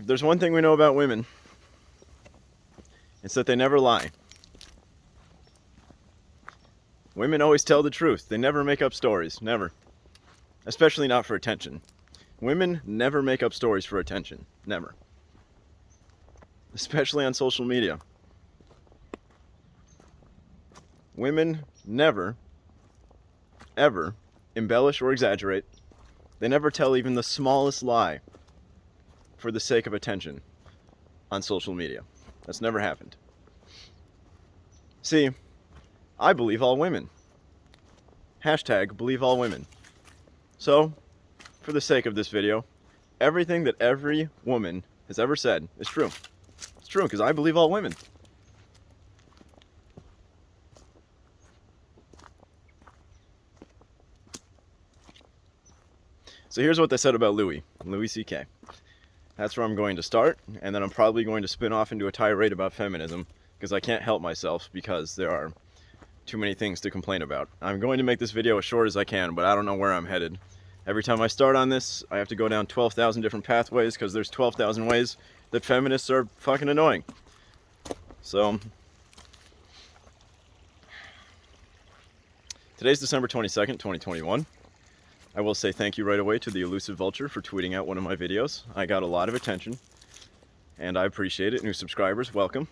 there's one thing we know about women. It's that they never lie. Women always tell the truth. They never make up stories. Never. Especially not for attention. Women never make up stories for attention. Never. Especially on social media. Women never, ever embellish or exaggerate. They never tell even the smallest lie for the sake of attention on social media. That's never happened. See, I believe all women. Hashtag believe all women. So, for the sake of this video, everything that every woman has ever said is true. It's true because I believe all women. So here's what they said about Louis C.K. That's where I'm going to start, and then I'm probably going to spin off into a tirade about feminism, because I can't help myself, because there are too many things to complain about. I'm going to make this video as short as I can, but I don't know where I'm headed. Every time I start on this, I have to go down 12,000 different pathways, because there's 12,000 ways that feminists are fucking annoying. So, today's December 22nd, 2021. I will say thank you right away to the Elusive Vulture for tweeting out one of my videos. I got a lot of attention, and I appreciate it. New subscribers, welcome.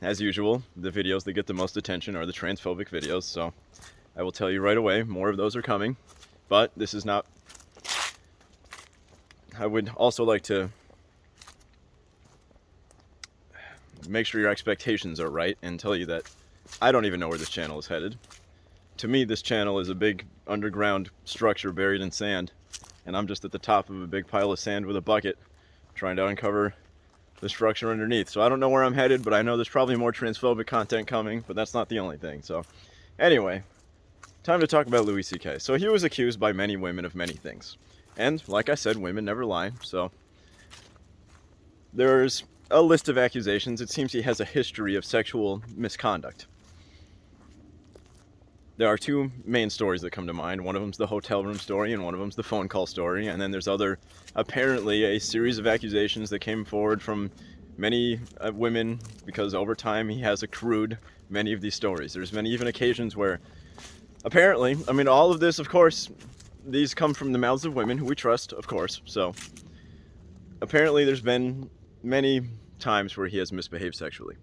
As usual, the videos that get the most attention are the transphobic videos, so I will tell you right away, more of those are coming. But this is not... I would also like to make sure your expectations are right and tell you that I don't even know where this channel is headed. To me, this channel is a big underground structure buried in sand, and I'm just at the top of a big pile of sand with a bucket trying to uncover the structure underneath. So I don't know where I'm headed, but I know there's probably more transphobic content coming, but that's not the only thing. So anyway, time to talk about Louis C.K. So he was accused by many women of many things. And like I said, women never lie, so there's a list of accusations. It seems he has a history of sexual misconduct. There are two main stories that come to mind. One of them's the hotel room story, and one of them's the phone call story. And then there's apparently a series of accusations that came forward from many women, because over time he has accrued many of these stories. There's been even occasions where, apparently, I mean, all of this, of course, these come from the mouths of women who we trust, of course. So apparently there's been many times where he has misbehaved sexually.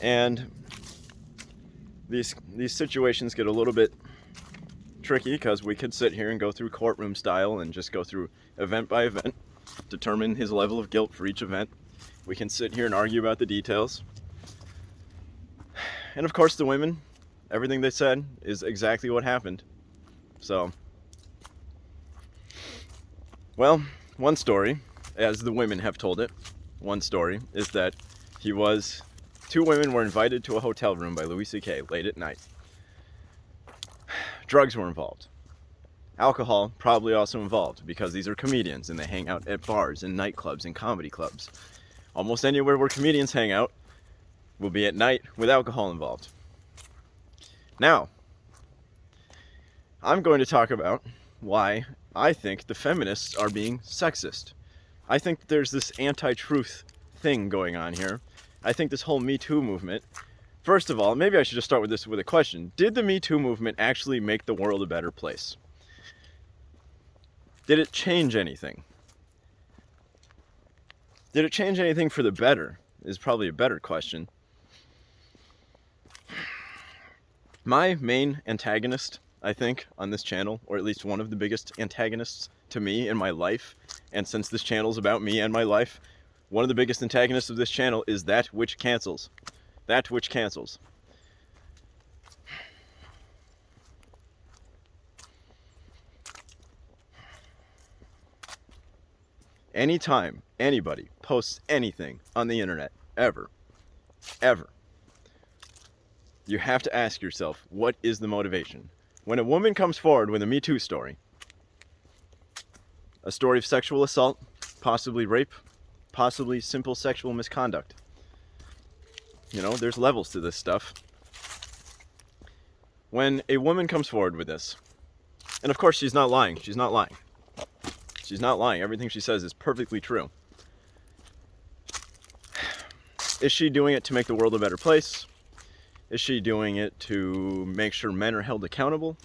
And these situations get a little bit tricky, because we could sit here and go through courtroom style and just go through event by event, determine his level of guilt for each event. We can sit here and argue about the details. And of course the women, everything they said is exactly what happened. So, well, one story, as the women have told it, one story is that two women were invited to a hotel room by Louis C.K. late at night. Drugs were involved. Alcohol probably also involved, because these are comedians and they hang out at bars and nightclubs and comedy clubs. Almost anywhere where comedians hang out will be at night with alcohol involved. Now, I'm going to talk about why I think the feminists are being sexist. I think that there's this anti-truth thing going on here. I think this whole Me Too movement, first of all, maybe I should just start with this with a question. Did the Me Too movement actually make the world a better place? Did it change anything? Did it change anything for the better? Is probably a better question. My main antagonist, I think, on this channel, or at least one of the biggest antagonists to me in my life, and since this channel is about me and my life, one of the biggest antagonists of this channel is that which cancels. That which cancels. Anytime anybody posts anything on the internet, ever, you have to ask yourself, what is the motivation? When a woman comes forward with a Me Too story, a story of sexual assault, possibly rape, possibly simple sexual misconduct. You know, there's levels to this stuff. when a woman comes forward with this, and of course she's not lying. She's not lying. She's not lying. Everything she says is perfectly true. Is she doing it to make the world a better place? Is she doing it to make sure men are held accountable?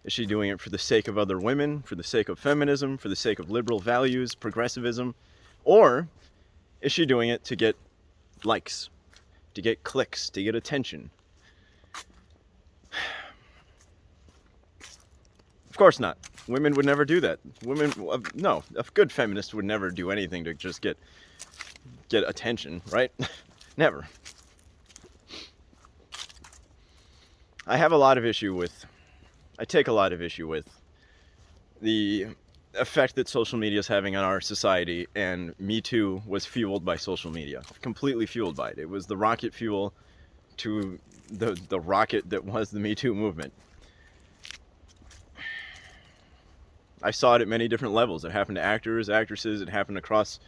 Is she doing it for the sake of other women, for the sake of feminism, for the sake of liberal values, progressivism? Or is she doing it to get likes, to get clicks, to get attention? Of course not. Women would never do that. No, a good feminist would never do anything to just get attention, right? Never. I take a lot of issue with the effect that social media is having on our society, and Me Too was fueled by social media, completely fueled by it. It was the rocket fuel to the rocket that was the Me Too movement. I saw it at many different levels. It happened to actors, actresses, it happened across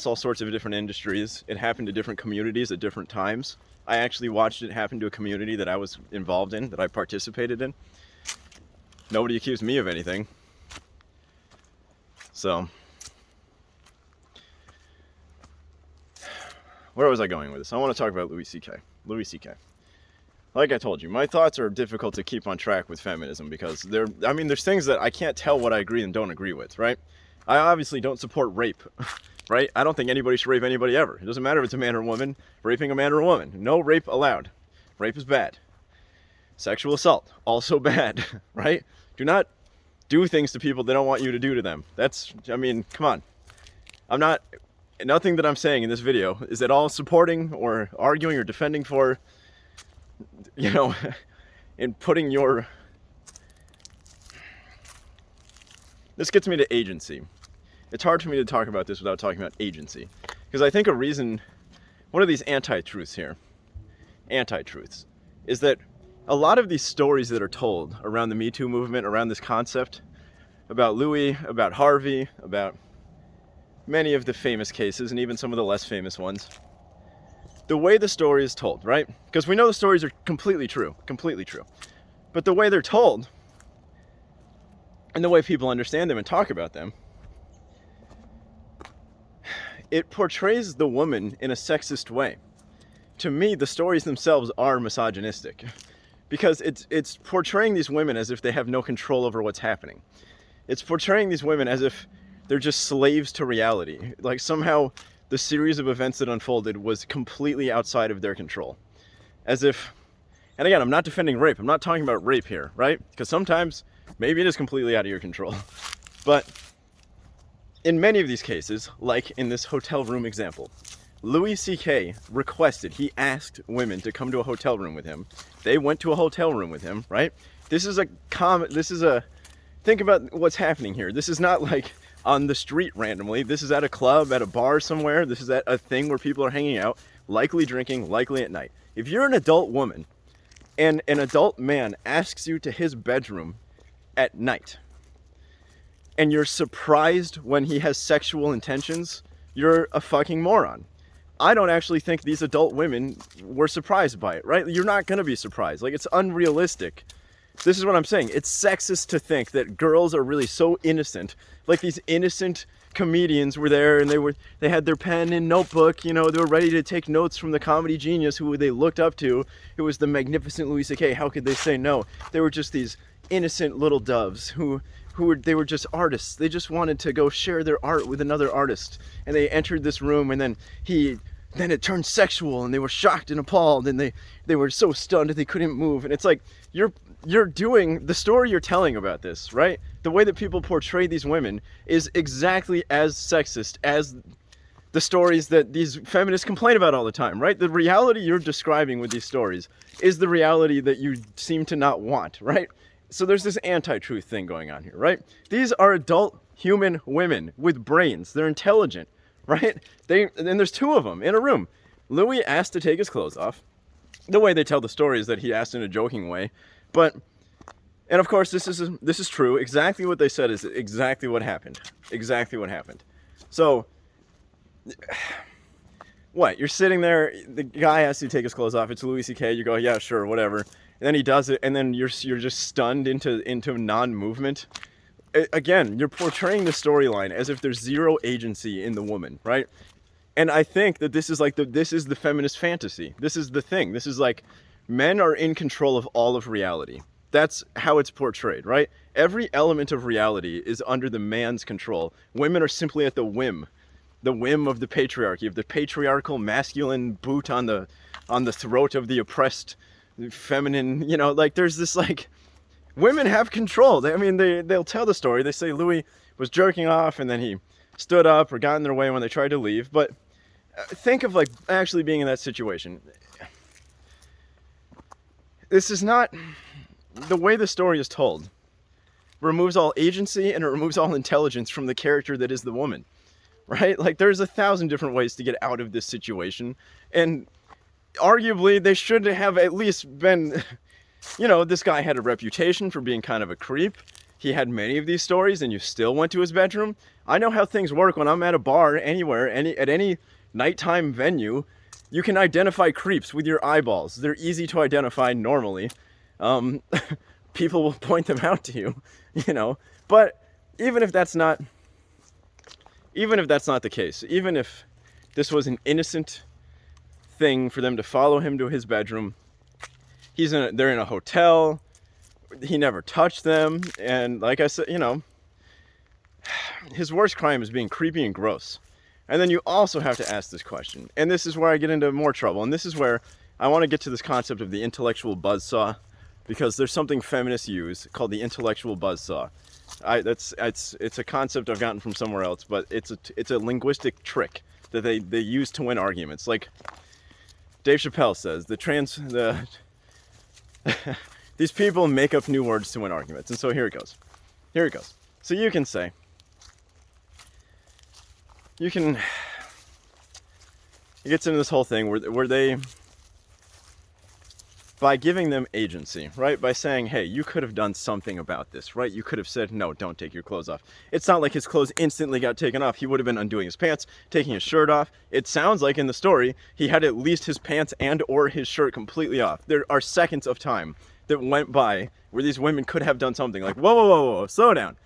all sorts of different industries. It happened to different communities at different times. I actually watched it happen to a community that I was involved in, that I participated in. Nobody accused me of anything. So, where was I going with this? I want to talk about Louis C.K. Louis C.K. Like I told you, my thoughts are difficult to keep on track with feminism because there's things that I can't tell what I agree and don't agree with, right? I obviously don't support rape, right? I don't think anybody should rape anybody ever. It doesn't matter if it's a man or a woman, raping a man or a woman. No rape allowed. Rape is bad. Sexual assault, also bad, right? Do not do things to people they don't want you to do to them. Come on. Nothing that I'm saying in this video is at all supporting or arguing or defending for, in putting your... This gets me to agency. It's hard for me to talk about this without talking about agency. Because I think one of these anti-truths, is that a lot of these stories that are told around the Me Too movement, around this concept, about Louis, about Harvey, about many of the famous cases, and even some of the less famous ones, the way the story is told, right? Because we know the stories are completely true. But the way they're told, and the way people understand them and talk about them, it portrays the woman in a sexist way. To me, the stories themselves are misogynistic because it's portraying these women as if they have no control over what's happening. It's portraying these women as if they're just slaves to reality. Like somehow the series of events that unfolded was completely outside of their control. As if, and again, I'm not defending rape. I'm not talking about rape here, right? Because sometimes maybe it is completely out of your control. But in many of these cases, like in this hotel room example, Louis C.K. he asked women to come to a hotel room with him. They went to a hotel room with him, right? Think about what's happening here. This is not like on the street randomly. This is at a club, at a bar somewhere. This is at a thing where people are hanging out, likely drinking, likely at night. If you're an adult woman and an adult man asks you to his bedroom at night, and you're surprised when he has sexual intentions, you're a fucking moron. I don't actually think these adult women were surprised by it, right? You're not gonna be surprised. Like, it's unrealistic. This is what I'm saying. It's sexist to think that girls are really so innocent. Like these innocent comedians were there and they had their pen and notebook, they were ready to take notes from the comedy genius who they looked up to. It was the magnificent Louis C.K. How could they say no? They were just these innocent little doves who they were just artists. They just wanted to go share their art with another artist. And they entered this room and then it turned sexual and they were shocked and appalled and they were so stunned that they couldn't move. And it's like, you're doing the story you're telling about this, right? The way that people portray these women is exactly as sexist as the stories that these feminists complain about all the time, right? The reality you're describing with these stories is the reality that you seem to not want, right? So there's this anti-truth thing going on here, right? These are adult human women with brains. They're intelligent, right? And there's two of them in a room. Louis asked to take his clothes off. The way they tell the story is that he asked in a joking way. And of course, this is true. Exactly what they said is exactly what happened. Exactly what happened. So, what? You're sitting there, the guy asks you to take his clothes off. It's Louis C.K. You go, yeah, sure, whatever. and then he does it, and then you're just stunned into non-movement. Again, you're portraying the storyline as if there's zero agency in the woman, right? And I think that this is like this is the feminist fantasy. This is the thing. This is like men are in control of all of reality. That's how it's portrayed, right? Every element of reality is under the man's control. Women are simply at the whim of the patriarchy, of the patriarchal masculine boot on the throat of the oppressed feminine, you know, like there's this like, women have control. They'll tell the story. They say Louis was jerking off and then he stood up or got in their way when they tried to leave. But think of like actually being in that situation. This is not the way the story is told. Removes all agency and it removes all intelligence from the character that is the woman, right? Like there's 1,000 different ways to get out of this situation, and arguably they should have at least been, you know, this guy had a reputation for being kind of a creep. He had many of these stories and you still went to his bedroom. I know how things work when I'm at a bar anywhere, at any nighttime venue. You can identify creeps with your eyeballs. They're easy to identify normally. People will point them out to you, you know. But even if that's not the case, even if this was an innocent thing for them to follow him to his bedroom, they're in a hotel. He never touched them, and like I said, you know, his worst crime is being creepy and gross. And then you also have to ask this question, and this is where I get into more trouble, and this is where I want to get to this concept of the intellectual buzzsaw, because there's something feminists use called the intellectual buzzsaw. It's a concept I've gotten from somewhere else, but it's a linguistic trick that they use to win arguments. Like Dave Chappelle says, these people make up new words to win arguments, and so here it goes. So you can say, it gets into this whole thing where they, by giving them agency, right? By saying, hey, you could have done something about this, right? You could have said, no, don't take your clothes off. It's not like his clothes instantly got taken off. He would have been undoing his pants, taking his shirt off. It sounds like in the story, he had at least his pants and or his shirt completely off. There are seconds of time that went by where these women could have done something like, whoa, slow down.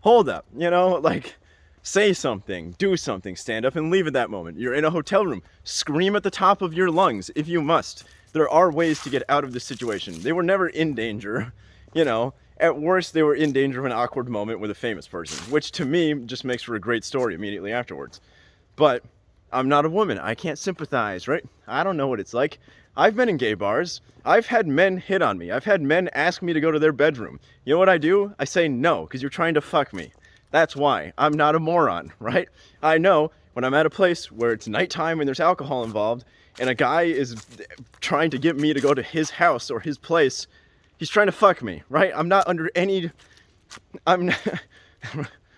Hold up, you know, like, say something, do something, stand up and leave at that moment. You're in a hotel room, scream at the top of your lungs if you must. There are ways to get out of this situation. They were never in danger, you know. At worst, they were in danger of an awkward moment with a famous person, which to me just makes for a great story immediately afterwards. But I'm not a woman. I can't sympathize, right? I don't know what it's like. I've been in gay bars. I've had men hit on me. I've had men ask me to go to their bedroom. You know what I do? I say no, because you're trying to fuck me. That's why. I'm not a moron, right? I know when I'm at a place where it's nighttime and there's alcohol involved and a guy is trying to get me to go to his house or his place, he's trying to fuck me, right? I'm not under any...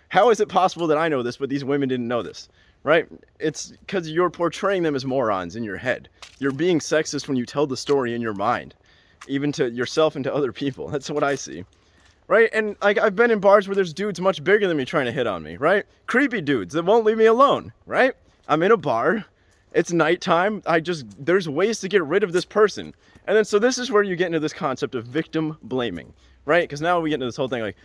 How is it possible that I know this, but these women didn't know this, right? It's because you're portraying them as morons in your head. You're being sexist when you tell the story in your mind, even to yourself and to other people. That's what I see. Right? And like I've been in bars where there's dudes much bigger than me trying to hit on me, right? Creepy dudes that won't leave me alone, right? I'm in a bar. It's nighttime. There's ways to get rid of this person. And then, so this is where you get into this concept of victim blaming, right? Because now we get into this whole thing like,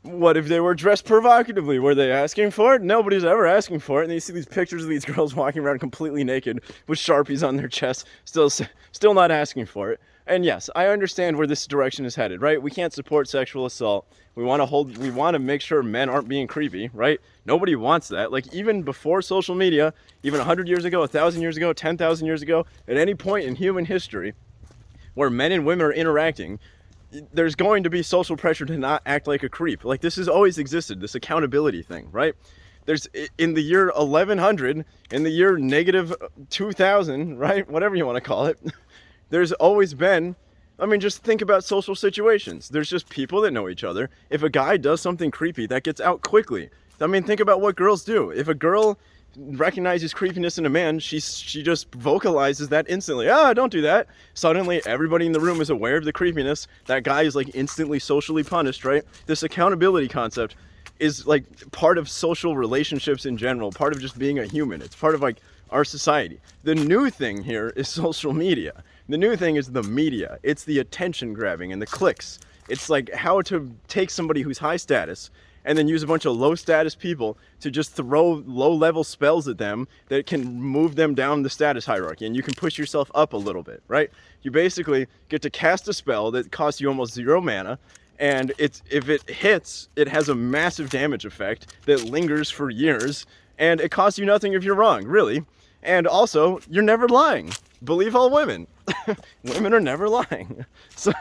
what if they were dressed provocatively? Were they asking for it? Nobody's ever asking for it. And then you see these pictures of these girls walking around completely naked with Sharpies on their chest, still not asking for it. And yes, I understand where this direction is headed, right? We can't support sexual assault. We want to make sure men aren't being creepy, right? Nobody wants that. Like even before social media, even 100 years ago, 1,000 years ago, 10,000 years ago, at any point in human history where men and women are interacting, there's going to be social pressure to not act like a creep. Like this has always existed, this accountability thing, right? There's in the year 1100, in the year negative 2000, right? Whatever you want to call it. There's always been, I mean, just think about social situations. There's just people that know each other. If a guy does something creepy, that gets out quickly. I mean, think about what girls do. If a girl recognizes creepiness in a man, she just vocalizes that instantly. Don't do that. Suddenly, everybody in the room is aware of the creepiness. That guy is like instantly socially punished, right? This accountability concept is like part of social relationships in general, part of just being a human. It's part of like our society. The new thing here is social media. The new thing is the media. It's the attention grabbing and the clicks. It's like how to take somebody who's high status and then use a bunch of low status people to just throw low level spells at them that can move them down the status hierarchy, and you can push yourself up a little bit, right? You basically get to cast a spell that costs you almost 0 mana, and if it hits, it has a massive damage effect that lingers for years, and it costs you nothing if you're wrong, really. And also, you're never lying. Believe all women. Women are never lying. So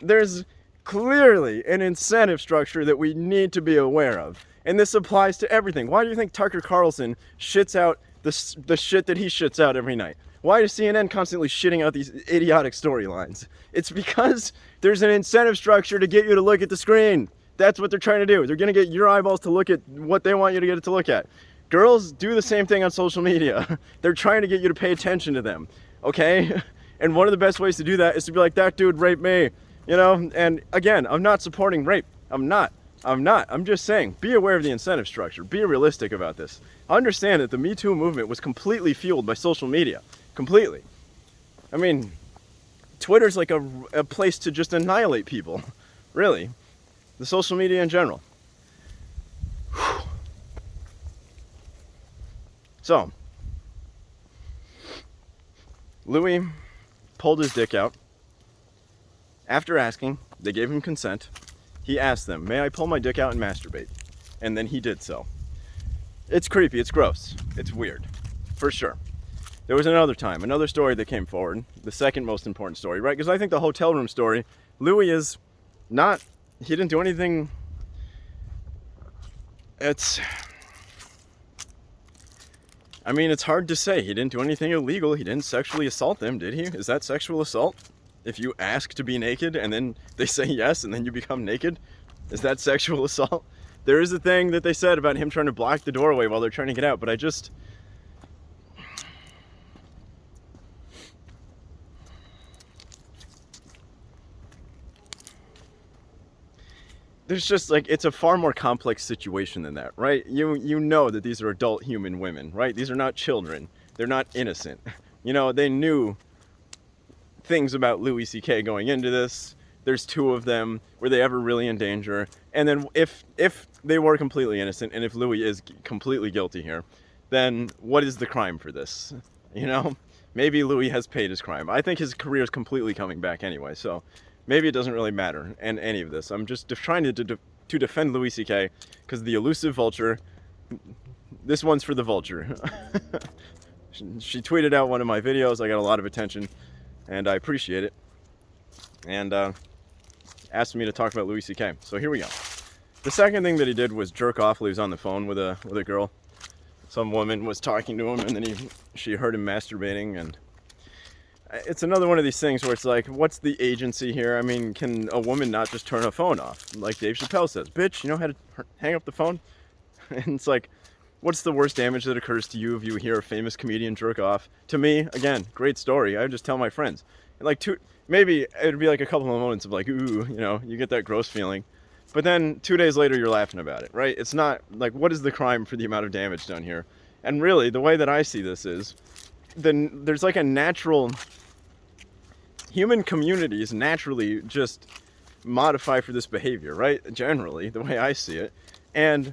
there's clearly an incentive structure that we need to be aware of. And this applies to everything. Why do you think Tucker Carlson shits out the shit that he shits out every night? Why is CNN constantly shitting out these idiotic storylines? It's because there's an incentive structure to get you to look at the screen. That's what they're trying to do. They're going to get your eyeballs to look at what they want you to get it to look at. Girls do the same thing on social media. They're trying to get you to pay attention to them, okay? And one of the best ways to do that is to be like, that dude raped me, you know? And again, I'm not supporting rape. I'm not. I'm just saying, be aware of the incentive structure. Be realistic about this. Understand that the Me Too movement was completely fueled by social media. Completely. I mean, Twitter's like a place to just annihilate people. Really. The social media in general. Whew. So, Louis pulled his dick out. After asking, they gave him consent. He asked them, may I pull my dick out and masturbate? And then he did so. It's creepy, it's gross, it's weird, for sure. There was another time, another story that came forward, the second most important story, right? Because I think the hotel room story, Louis is not, he didn't do anything, it's hard to say. He didn't do anything illegal. He didn't sexually assault them, did he? Is that sexual assault? If you ask to be naked and then they say yes and then you become naked, is that sexual assault? There is a thing that they said about him trying to block the doorway while they're trying to get out, but there's just like, it's a far more complex situation than that, right? You know that these are adult human women, right? These are not children. They're not innocent. You know, they knew things about Louis C.K. going into this. There's 2 of them. Were they ever really in danger? And then if they were completely innocent, and if Louis is completely guilty here, then what is the crime for this? You know, maybe Louis has paid his crime. I think his career is completely coming back anyway, so maybe it doesn't really matter in any of this. I'm just trying to defend Louis C.K. because the elusive vulture, this one's for the vulture. She tweeted out one of my videos. I got a lot of attention, and I appreciate it. And asked me to talk about Louis C.K. So here we go. The second thing that he did was jerk off while he was on the phone with a girl. Some woman was talking to him, and then she heard him masturbating, and it's another one of these things where it's like, what's the agency here? I mean, can a woman not just turn a phone off? Like Dave Chappelle says, bitch, you know how to hang up the phone? And it's like, what's the worst damage that occurs to you if you hear a famous comedian jerk off? To me, again, great story. I would just tell my friends. And like maybe it'd be like a couple of moments of like, ooh, you know, you get that gross feeling. But then 2 days later, you're laughing about it, right? It's not like, what is the crime for the amount of damage done here? And really, the way that I see this is, then there's like a natural, human communities naturally just modify for this behavior, right? Generally, the way I see it. And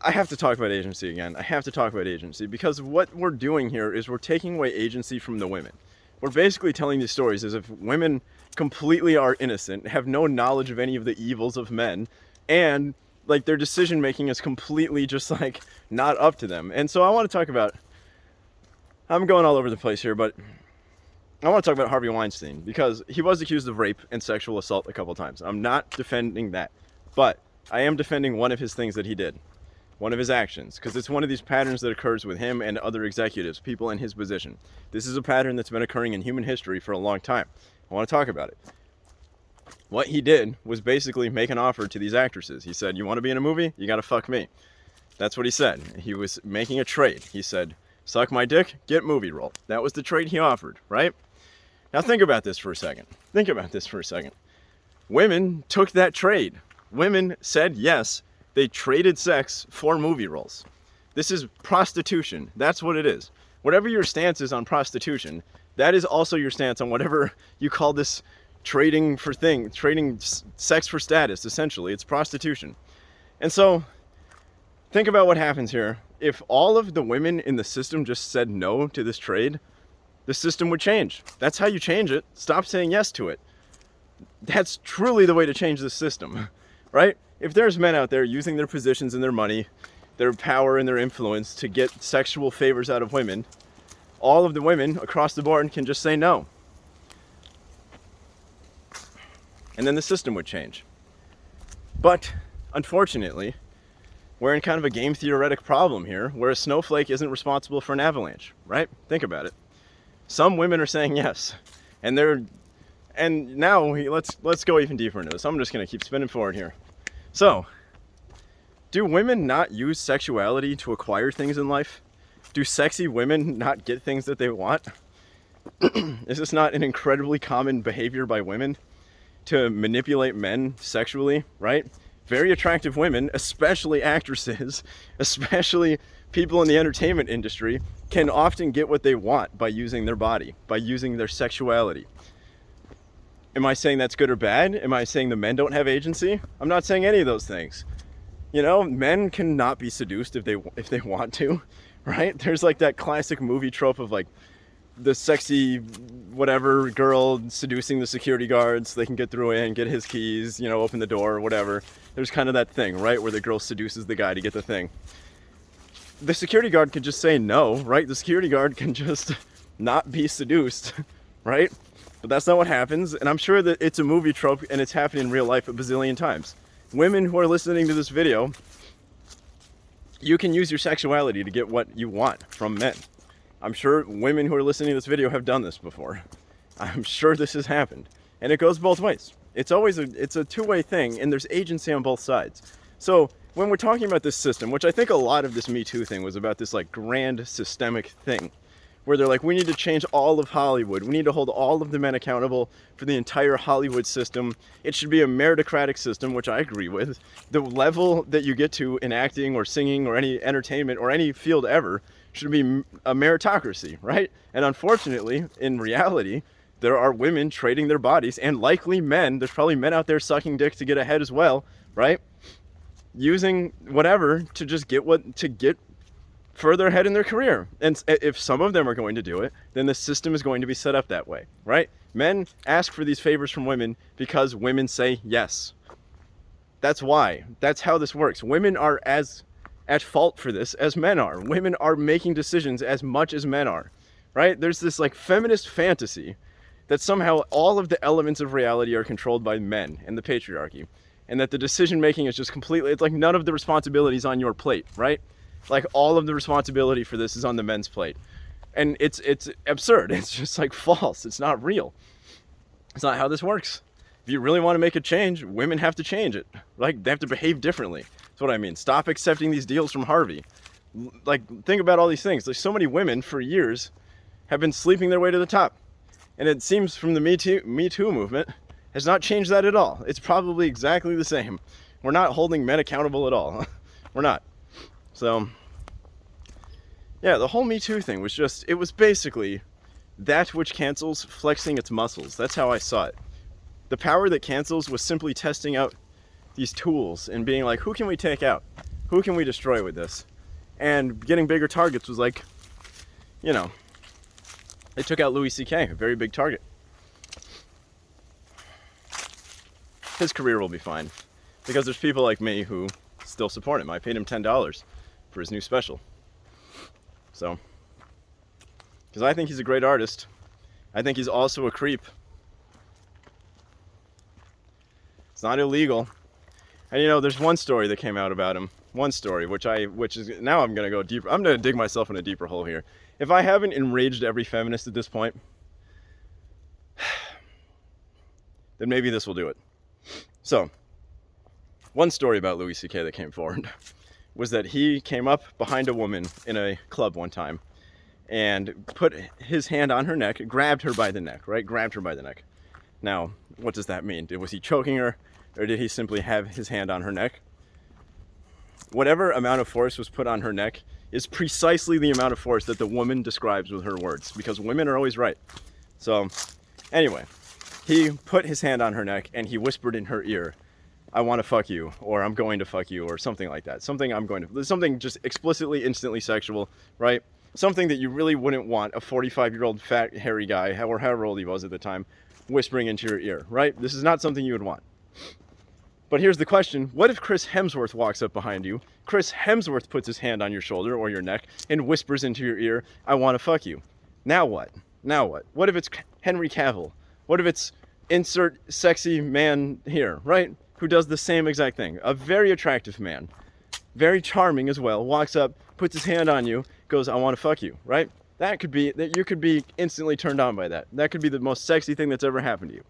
I have to talk about agency again. I have to talk about agency because what we're doing here is we're taking away agency from the women. We're basically telling these stories as if women completely are innocent, have no knowledge of any of the evils of men, and like their decision making is completely just like not up to them. And so I want to talk about, I'm going all over the place here, but I want to talk about Harvey Weinstein because he was accused of rape and sexual assault a couple times. I'm not defending that, but I am defending one of his things that he did, one of his actions, because it's one of these patterns that occurs with him and other executives, people in his position. This is a pattern that's been occurring in human history for a long time. I want to talk about it. What he did was basically make an offer to these actresses. He said, you want to be in a movie? You got to fuck me. That's what he said. He was making a trade. He said, suck my dick, get movie role. That was the trade he offered, right? Now think about this for a second. Think about this for a second. Women took that trade. Women said yes. They traded sex for movie roles. This is prostitution. That's what it is. Whatever your stance is on prostitution, that is also your stance on whatever you call this trading sex for status. Essentially, it's prostitution. And so think about what happens here. If all of the women in the system just said no to this trade, the system would change. That's how you change it. Stop saying yes to it. That's truly the way to change the system, right? If there's men out there using their positions and their money, their power and their influence to get sexual favors out of women, all of the women across the board can just say no. And then the system would change. But unfortunately, we're in kind of a game theoretic problem here where a snowflake isn't responsible for an avalanche, right? Think about it. Some women are saying yes, and now let's go even deeper into this. I'm just going to keep spinning forward here. So, do women not use sexuality to acquire things in life? Do sexy women not get things that they want? Is this not an incredibly common behavior by women to manipulate men sexually, right? Very attractive women, especially actresses, especially people in the entertainment industry, can often get what they want by using their body, by using their sexuality. Am I saying that's good or bad? Am I saying the men don't have agency? I'm not saying any of those things. You know, men cannot be seduced if they want to, right? There's like that classic movie trope of like the sexy whatever girl seducing the security guards so they can get through and get his keys, you know, open the door or whatever. There's kind of that thing, right, where the girl seduces the guy to get the thing. The security guard can just say no, right? The security guard can just not be seduced, right? But that's not what happens, and I'm sure that it's a movie trope and it's happening in real life a bazillion times. Women who are listening to this video, you can use your sexuality to get what you want from men. I'm sure women who are listening to this video have done this before. I'm sure this has happened. And it goes both ways. It's a two-way thing, and there's agency on both sides. So when we're talking about this system, which I think a lot of this Me Too thing was about this like grand systemic thing, where they're like, we need to change all of Hollywood. We need to hold all of the men accountable for the entire Hollywood system. It should be a meritocratic system, which I agree with. The level that you get to in acting or singing or any entertainment or any field ever should be a meritocracy, right? And unfortunately, in reality, there are women trading their bodies, and likely men, there's probably men out there sucking dick to get ahead as well, right? Using whatever to just get further ahead in their career. And if some of them are going to do it, then the system is going to be set up that way, right? Men ask for these favors from women because women say yes. That's why. That's how this works. Women are as at fault for this as men are. Women are making decisions as much as men are, right? There's this like feminist fantasy that somehow all of the elements of reality are controlled by men and the patriarchy, and that the decision making is just completely, it's like none of the responsibilities on your plate, right? Like all of the responsibility for this is on the men's plate. And it's absurd. It's just like false. It's not real. It's not how this works. If you really want to make a change, women have to change it. Like they have to behave differently. That's what I mean. Stop accepting these deals from Harvey. Like think about all these things. Like so many women for years have been sleeping their way to the top. And it seems from the Me Too movement has not changed that at all. It's probably exactly the same. We're not holding men accountable at all. We're not. So, yeah, the whole Me Too thing was just, it was basically that which cancels flexing its muscles. That's how I saw it. The power that cancels was simply testing out these tools and being like, who can we take out? Who can we destroy with this? And getting bigger targets was like, you know, they took out Louis C.K., a very big target. His career will be fine because there's people like me who still support him. I paid him $10 for his new special. So, because I think he's a great artist. I think he's also a creep. It's not illegal. And you know, there's one story that came out about him. One story, which is, now I'm gonna go deeper. I'm gonna dig myself in a deeper hole here. If I haven't enraged every feminist at this point, then maybe this will do it. So, one story about Louis C.K. that came forward was that he came up behind a woman in a club one time and put his hand on her neck, grabbed her by the neck, right? Grabbed her by the neck. Now, what does that mean? Was he choking her, or did he simply have his hand on her neck? Whatever amount of force was put on her neck, is precisely the amount of force that the woman describes with her words, because women are always right. So anyway, he put his hand on her neck and he whispered in her ear, I want to fuck you, or I'm going to fuck you, or something like that. Something just explicitly, instantly sexual, right? Something that you really wouldn't want a 45-year-old fat, hairy guy, or however old he was at the time, whispering into your ear, right? This is not something you would want. But here's the question. What if Chris Hemsworth walks up behind you, Chris Hemsworth puts his hand on your shoulder or your neck, and whispers into your ear, I want to fuck you? Now what? Now what? What if it's Henry Cavill? What if it's insert sexy man here, right? Who does the same exact thing. A very attractive man, very charming as well, walks up, puts his hand on you, goes, I want to fuck you, right? That you could be instantly turned on by that. That could be the most sexy thing that's ever happened to you.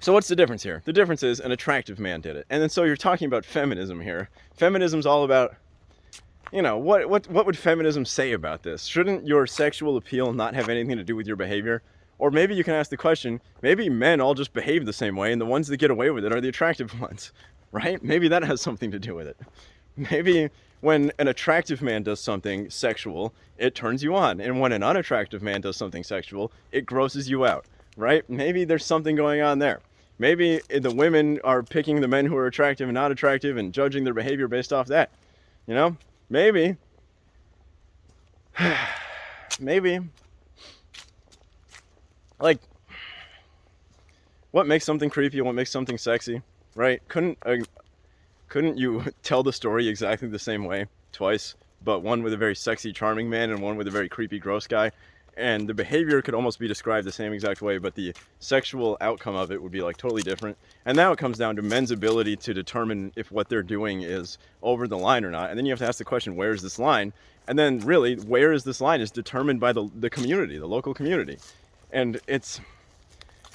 So what's the difference here? The difference is an attractive man did it. And then so you're talking about feminism here. Feminism's all about, you know, what would feminism say about this? Shouldn't your sexual appeal not have anything to do with your behavior? Or maybe you can ask the question, maybe men all just behave the same way and the ones that get away with it are the attractive ones, right? Maybe that has something to do with it. Maybe when an attractive man does something sexual, it turns you on. And when an unattractive man does something sexual, it grosses you out, right? Maybe there's something going on there. Maybe the women are picking the men who are attractive and not attractive and judging their behavior based off that. You know? Maybe. Maybe. Like, what makes something creepy and what makes something sexy, right? Couldn't you tell the story exactly the same way twice, but one with a very sexy, charming man and one with a very creepy, gross guy? And the behavior could almost be described the same exact way, but the sexual outcome of it would be like totally different. And now it comes down to men's ability to determine if what they're doing is over the line or not. And then you have to ask the question, where is this line? And then really, where is this line is determined by the community, the local community. And it's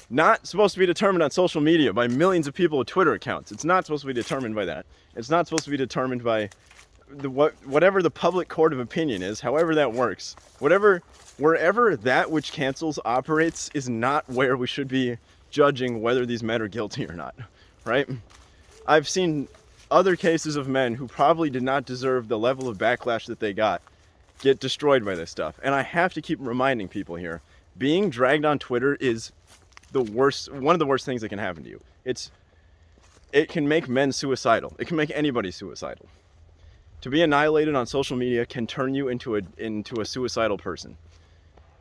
not supposed to be determined on social media by millions of people with Twitter accounts. It's not supposed to be determined by that. It's not supposed to be determined by whatever the public court of opinion is, however that works. Wherever that which cancels operates is not where we should be judging whether these men are guilty or not, right? I've seen other cases of men who probably did not deserve the level of backlash that they got get destroyed by this stuff. And I have to keep reminding people here, being dragged on Twitter is one of the worst things that can happen to you. It can make men suicidal. It can make anybody suicidal. To be annihilated on social media can turn you into a suicidal person.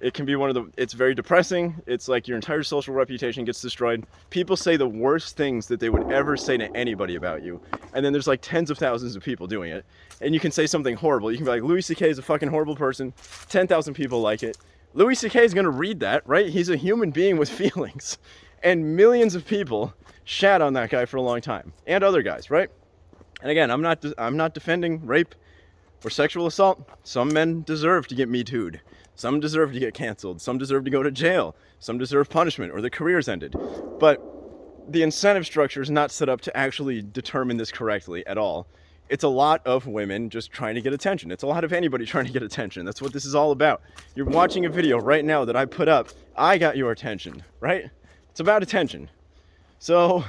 It can be it's very depressing. It's like your entire social reputation gets destroyed. People say the worst things that they would ever say to anybody about you. And then there's like tens of thousands of people doing it. And you can say something horrible. You can be like, Louis C.K. is a fucking horrible person. 10,000 people like it. Louis C.K. is going to read that, right? He's a human being with feelings. And millions of people shat on that guy for a long time. And other guys, right? And again, I'm not defending rape or sexual assault. Some men deserve to get Me Too'd. Some deserve to get canceled. Some deserve to go to jail. Some deserve punishment or their careers ended. But the incentive structure is not set up to actually determine this correctly at all. It's a lot of women just trying to get attention. It's a lot of anybody trying to get attention. That's what this is all about. You're watching a video right now that I put up. I got your attention, right? It's about attention. So,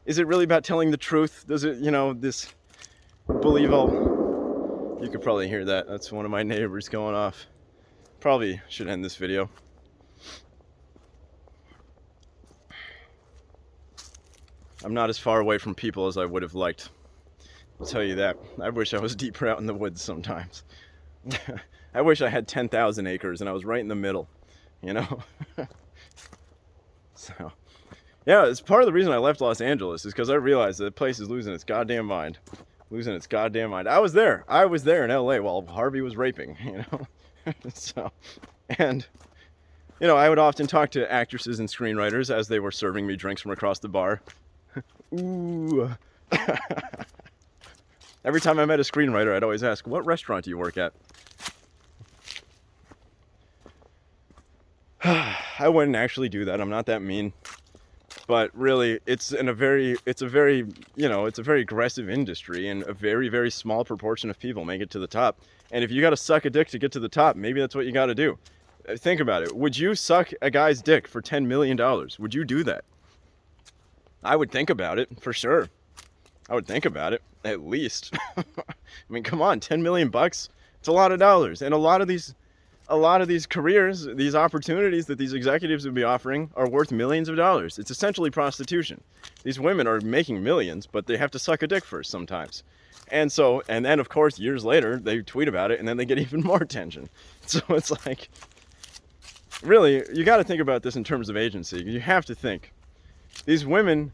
is it really about telling the truth? Does it, this believe all... You could probably hear that. That's one of my neighbors going off. Probably should end this video. I'm not as far away from people as I would have liked. I'll tell you that. I wish I was deeper out in the woods sometimes. I wish I had 10,000 acres and I was right in the middle, So, yeah, it's part of the reason I left Los Angeles is because I realized that the place is losing its goddamn mind. Losing its goddamn mind. I was there in LA while Harvey was raping, So, and, I would often talk to actresses and screenwriters as they were serving me drinks from across the bar. Ooh. Every time I met a screenwriter, I'd always ask, what restaurant do you work at? I wouldn't actually do that. I'm not that mean. But really, it's a very aggressive industry, and a very, very small proportion of people make it to the top. And if you got to suck a dick to get to the top, maybe that's what you got to do. Think about it. Would you suck a guy's dick for $10 million? Would you do that? I would think about it, for sure. I would think about it, at least. I mean, come on, 10 million bucks? It's a lot of dollars. And a lot of these careers, these opportunities that these executives would be offering are worth millions of dollars. It's essentially prostitution. These women are making millions, but they have to suck a dick first sometimes. And then of course, years later, they tweet about it and then they get even more attention. So it's like, really, you got to think about this in terms of agency. You have to think, these women,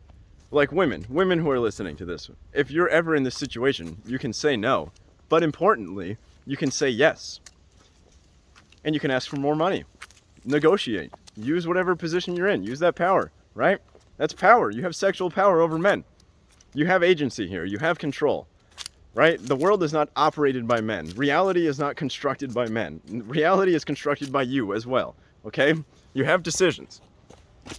like women who are listening to this, if you're ever in this situation, you can say no. But importantly, you can say yes. And you can ask for more money. Negotiate. Use whatever position you're in. Use that power, right? That's power. You have sexual power over men. You have agency here. You have control, right? The world is not operated by men. Reality is not constructed by men. Reality is constructed by you as well, okay? You have decisions.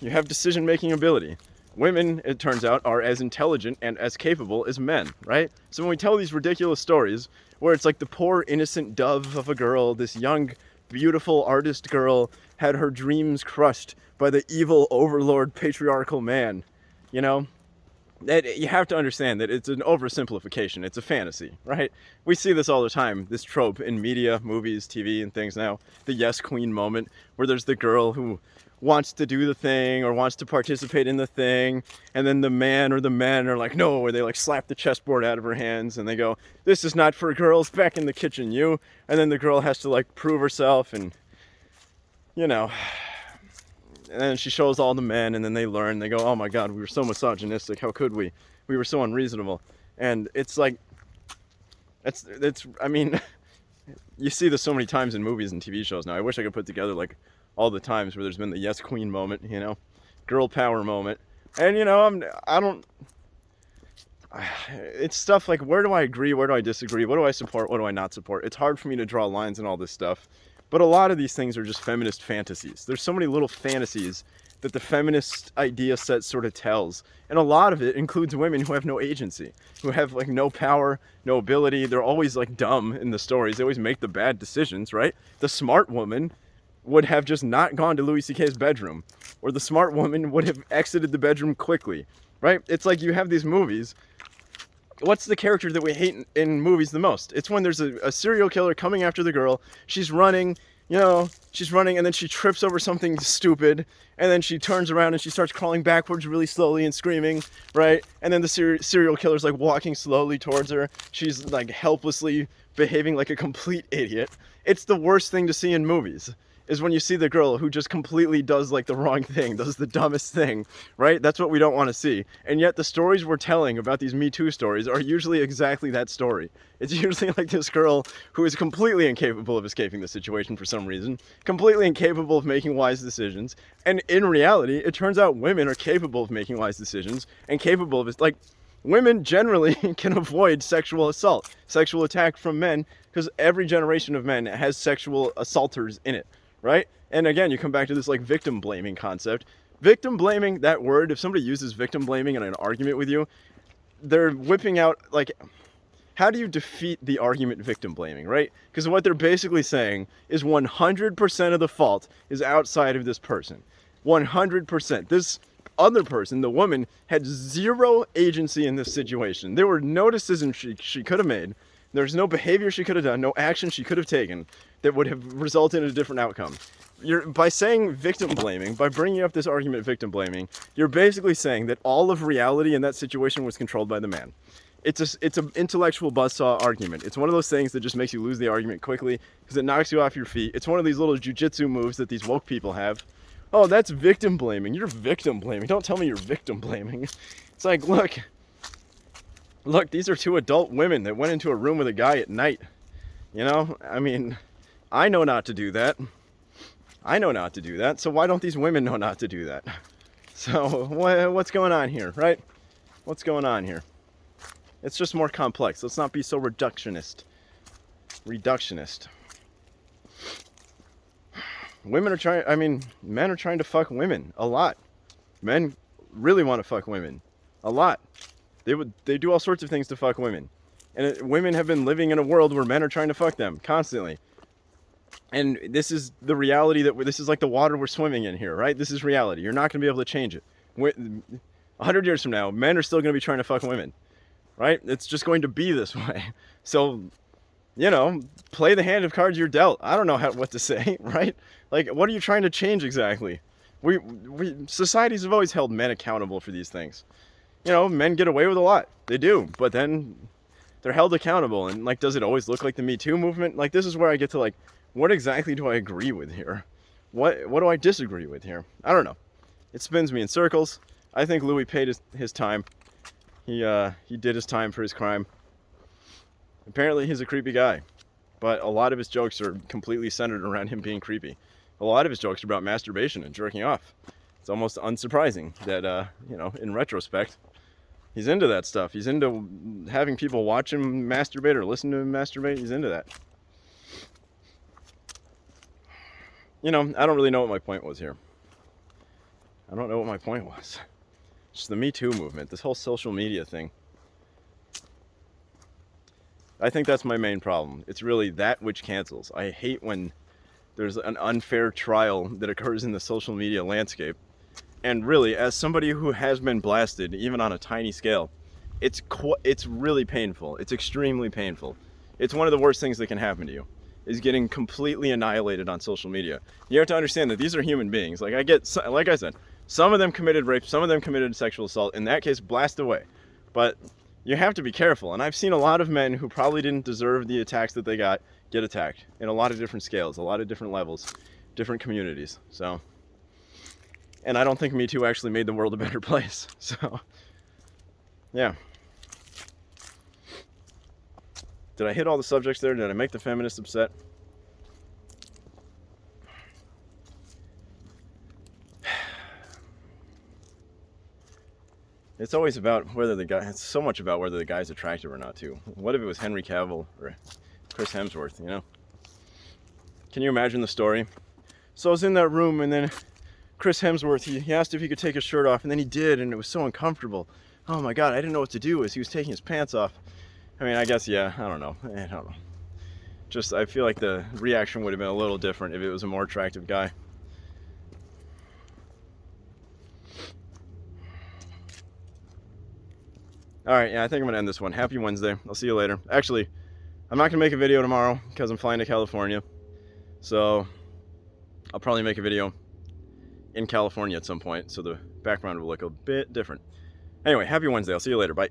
You have decision-making ability. Women, it turns out, are as intelligent and as capable as men, right? So when we tell these ridiculous stories where it's like the poor innocent dove of a girl, this young, beautiful artist girl had her dreams crushed by the evil overlord patriarchal man, you know, that you have to understand that it's an oversimplification. It's a fantasy, right? We see this all the time, this trope in media, movies, TV, and things now. The yes queen moment, where there's the girl who wants to do the thing or wants to participate in the thing, and then the man or the men are like, no, or they like slap the chessboard out of her hands and they go, this is not for girls, back in the kitchen, you. And then the girl has to like prove herself, and you know, and then she shows all the men, and then they learn, they go, oh my god, we were so misogynistic, how could we were so unreasonable. And it's like, it's I mean, you see this so many times in movies and TV shows now. I wish I could put together like all the times where there's been the yes queen moment, you know, girl power moment. And you know, it's stuff like, where do I agree, where do I disagree, what do I support, what do I not support? It's hard for me to draw lines and all this stuff. But a lot of these things are just feminist fantasies. There's so many little fantasies that the feminist idea set sort of tells. And a lot of it includes women who have no agency, who have like no power, no ability. They're always like dumb in the stories. They always make the bad decisions, right? The smart woman would have just not gone to Louis C.K.'s bedroom, or the smart woman would have exited the bedroom quickly, right? It's like you have these movies. What's the character that we hate in movies the most? It's when there's a serial killer coming after the girl. She's running, you know, and then she trips over something stupid, and then she turns around and she starts crawling backwards really slowly and screaming, right? And then the serial killer's like walking slowly towards her. She's like helplessly behaving like a complete idiot. It's the worst thing to see in movies, is when you see the girl who just completely does like the wrong thing, does the dumbest thing, right? That's what we don't want to see. And yet the stories we're telling about these Me Too stories are usually exactly that story. It's usually like this girl who is completely incapable of escaping the situation for some reason, completely incapable of making wise decisions. And in reality, it turns out women are capable of making wise decisions and capable of it. Like, women generally can avoid sexual assault, sexual attack from men, because every generation of men has sexual assaulters in it. Right? And again, you come back to this like victim blaming concept. Victim blaming, that word, if somebody uses victim blaming in an argument with you, they're whipping out like, how do you defeat the argument victim blaming, right? Because what they're basically saying is 100% of the fault is outside of this person. 100%. This other person, the woman, had zero agency in this situation. There were no decisions she could have made. There's no behavior she could have done, no action she could have taken that would have resulted in a different outcome. By saying victim blaming, by bringing up this argument victim blaming, you're basically saying that all of reality in that situation was controlled by the man. It's an intellectual buzzsaw argument. It's one of those things that just makes you lose the argument quickly because it knocks you off your feet. It's one of these little jujitsu moves that these woke people have. Oh, that's victim blaming. You're victim blaming. Don't tell me you're victim blaming. It's like, look, these are two adult women that went into a room with a guy at night. You know, I mean, I know not to do that. So why don't these women know not to do that? So what's going on here, right? What's going on here? It's just more complex. Let's not be so reductionist. Men are trying to fuck women a lot. Men really want to fuck women a lot. They do all sorts of things to fuck women. And women have been living in a world where men are trying to fuck them constantly. And this is the reality this is like the water we're swimming in here, right? This is reality. You're not going to be able to change it. 100 years from now, men are still going to be trying to fuck women. right? It's just going to be this way. So, you know, play the hand of cards you're dealt. I don't know what to say, right? Like, what are you trying to change exactly? Societies have always held men accountable for these things. You know, men get away with a lot. They do, but then they're held accountable. And like, does it always look like the Me Too movement? Like, this is where I get to like, what exactly do I agree with here? What do I disagree with here? I don't know. It spins me in circles. I think Louis paid his time. He did his time for his crime. Apparently he's a creepy guy, but a lot of his jokes are completely centered around him being creepy. A lot of his jokes are about masturbation and jerking off. It's almost unsurprising that, you know, in retrospect, he's into that stuff. He's into having people watch him masturbate or listen to him masturbate. He's into that. You know, I don't really know what my point was here. I don't know what my point was. Just the Me Too movement, this whole social media thing. I think that's my main problem. It's really that which cancels. I hate when there's an unfair trial that occurs in the social media landscape. And really, as somebody who has been blasted, even on a tiny scale, it's really painful. It's extremely painful. It's one of the worst things that can happen to you, is getting completely annihilated on social media. You have to understand that these are human beings. Like I said, some of them committed rape, some of them committed sexual assault. In that case, blast away. But you have to be careful. And I've seen a lot of men who probably didn't deserve the attacks that they got get attacked in a lot of different scales, a lot of different levels, different communities. So, and I don't think Me Too actually made the world a better place. So, yeah. Did I hit all the subjects there? Did I make the feminists upset? It's always about whether it's so much about whether the guy's attractive or not, too. What if it was Henry Cavill or Chris Hemsworth, you know? Can you imagine the story? So I was in that room, and then Chris Hemsworth, he asked if he could take his shirt off, and then he did, and it was so uncomfortable. Oh my God, I didn't know what to do as he was taking his pants off. I mean, I guess, yeah, I don't know. Just, I feel like the reaction would have been a little different if it was a more attractive guy. Alright, yeah, I think I'm going to end this one. Happy Wednesday. I'll see you later. Actually, I'm not going to make a video tomorrow because I'm flying to California. So, I'll probably make a video in California at some point, so the background will look a bit different. Anyway, happy Wednesday. I'll see you later. Bye.